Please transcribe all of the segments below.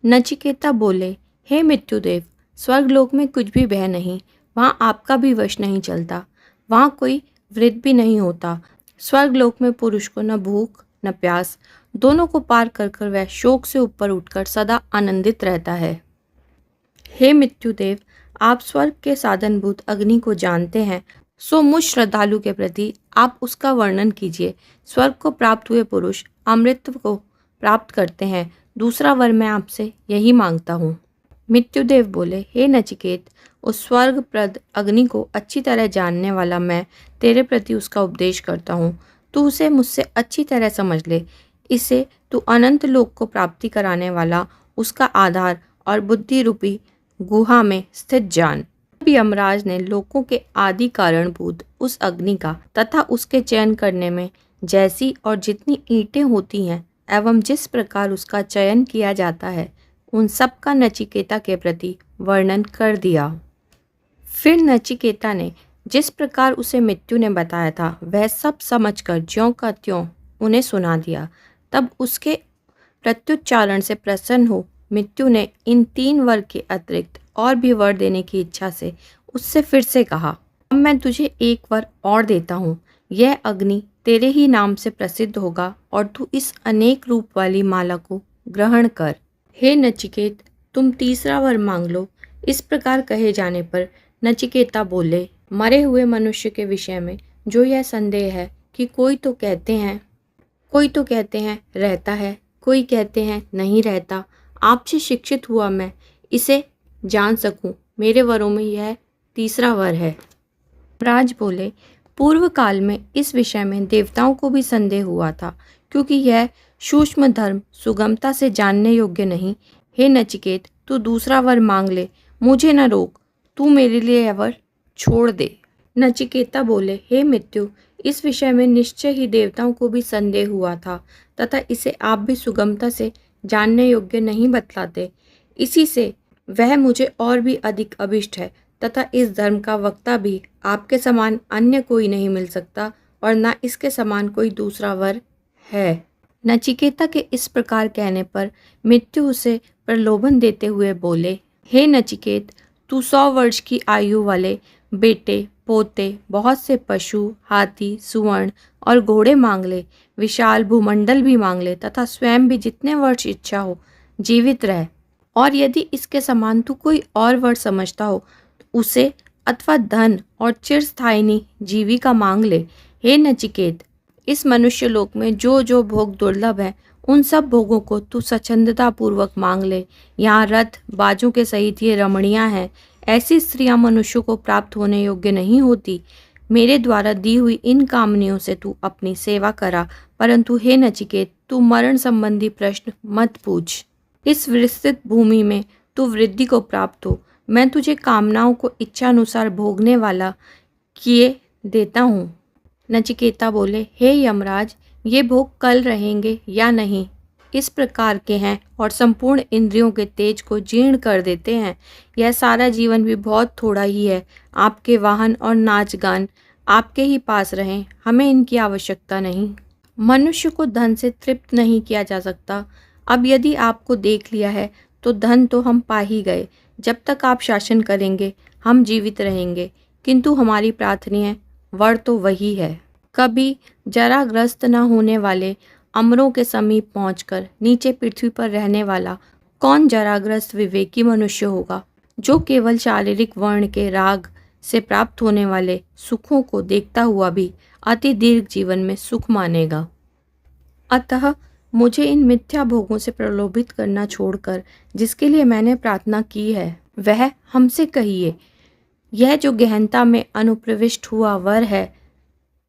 नचिकेता बोले, हे मृत्युदेव, स्वर्गलोक में कुछ भी भय नहीं, वहाँ आपका भी वश नहीं चलता, वहाँ कोई वृद्ध भी नहीं होता। स्वर्गलोक में पुरुष को न भूख न प्यास, दोनों को पार कर कर वह शोक से ऊपर उठकर सदा आनंदित रहता है। हे मृत्युदेव, आप स्वर्ग के साधनभूत अग्नि को जानते हैं, सो मुझ श्रद्धालु के प्रति आप उसका वर्णन कीजिए। स्वर्ग को प्राप्त हुए पुरुष अमृत को प्राप्त करते हैं, दूसरा वर मैं आपसे यही मांगता हूँ। मृत्युदेव बोले, हे नचिकेत, उस स्वर्गप्रद अग्नि को अच्छी तरह जानने वाला मैं तेरे प्रति उसका उपदेश करता हूँ। तू उसे मुझसे अच्छी तरह समझ ले। इसे तू अनंत लोक को प्राप्ति कराने वाला, उसका आधार और बुद्धि रूपी गुहा में स्थित जान। यमराज ने लोकों के आदि कारणभूत उस अग्नि का तथा उसके चयन करने में जैसी और जितनी ईंटें होती हैं एवं जिस प्रकार उसका चयन किया जाता है, उन सब का नचिकेता के प्रति वर्णन कर दिया। फिर नचिकेता ने जिस प्रकार उसे मृत्यु ने बताया था वह सब समझकर ज्यों का त्यों उन्हें सुना दिया। तब उसके प्रत्युच्चारण से प्रसन्न हो मृत्यु ने इन 3 वर के अतिरिक्त और भी वर देने की इच्छा से उससे फिर से कहा, अब मैं तुझे एक वर और देता हूँ। यह अग्नि तेरे ही नाम से प्रसिद्ध होगा और तू इस अनेक रूप वाली माला को ग्रहण कर। हे नचिकेत, तुम तीसरा वर मांग लो। इस प्रकार कहे जाने पर नचिकेता बोले, मरे हुए मनुष्य के विषय में जो यह संदेह है कि कोई तो कहते हैं रहता है, कोई कहते हैं नहीं रहता, आपसे शिक्षित हुआ मैं इसे जान सकूं, मेरे वरों में यह तीसरा वर है। राज बोले, पूर्व काल में इस विषय में देवताओं को भी संदेह हुआ था, क्योंकि यह सूक्ष्म धर्म सुगमता से जानने योग्य नहीं। हे नचिकेत, तू दूसरा वर मांग ले, मुझे न रोक, तू मेरे लिए यह वर छोड़ दे। नचिकेता बोले, हे मृत्यु, इस विषय में निश्चय ही देवताओं को भी संदेह हुआ था तथा इसे आप भी सुगमता से जानने योग्य नहीं बतलाते। इसी से वह मुझे और भी अधिक अभिष्ट है तथा इस धर्म का वक्ता भी आपके समान अन्य कोई नहीं मिल सकता और न इसके समान कोई दूसरा वर है। नचिकेता के इस प्रकार कहने पर मृत्यु उसे प्रलोभन देते हुए बोले, हे नचिकेत, तू 100 वर्ष की आयु वाले बेटे पोते, बहुत से पशु, हाथी, सुवर्ण और घोड़े मांग ले, विशाल भूमंडल भी मांग ले तथा स्वयं भी जितने वर्ष इच्छा हो जीवित रह। और यदि इसके समान तू कोई और वर समझता हो उसे, अथवा धन और चिरस्थायिनी जीविका मांग ले। हे नचिकेत, इस मनुष्य लोक में जो जो भोग दुर्लभ है उन सब भोगों को तू स्वच्छंदता पूर्वक मांग ले। यहाँ रथ बाजों के सहित ये रमणियाँ हैं, ऐसी स्त्रियां मनुष्य को प्राप्त होने योग्य नहीं होती। मेरे द्वारा दी हुई इन कामनियों से तू अपनी सेवा करा, परंतु हे नचिकेत, तू मरण संबंधी प्रश्न मत पूछ। इस विस्तृत भूमि में तू वृद्धि को प्राप्त हो, मैं तुझे कामनाओं को इच्छानुसार भोगने वाला किए देता हूँ। नचिकेता बोले, हे यमराज, ये भोग कल रहेंगे या नहीं, इस प्रकार के हैं और संपूर्ण इंद्रियों के तेज को जीर्ण कर देते हैं। यह सारा जीवन भी बहुत थोड़ा ही है। आपके वाहन और नाच गान आपके ही पास रहें, हमें इनकी आवश्यकता नहीं। मनुष्य को धन से तृप्त नहीं किया जा सकता। अब यदि आपको देख लिया है तो धन तो हम पा ही गए। जब तक आप शासन करेंगे हम जीवित रहेंगे, किंतु हमारी प्रार्थना वर तो वही है। कभी जराग्रस्त न होने वाले अमरों के समीप पहुंचकर नीचे पृथ्वी पर रहने वाला कौन जराग्रस्त विवेकी मनुष्य होगा, जो केवल शारीरिक वर्ण के राग से प्राप्त होने वाले सुखों को देखता हुआ भी अति दीर्घ जीवन में सुख मानेगा। अतः मुझे इन मिथ्या भोगों से प्रलोभित करना छोड़कर जिसके लिए मैंने प्रार्थना की है वह हमसे कहिए। यह जो गहनता में अनुप्रविष्ट हुआ वर है,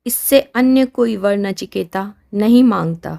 इससे अन्य कोई वर नचिकेता नहीं मांगता।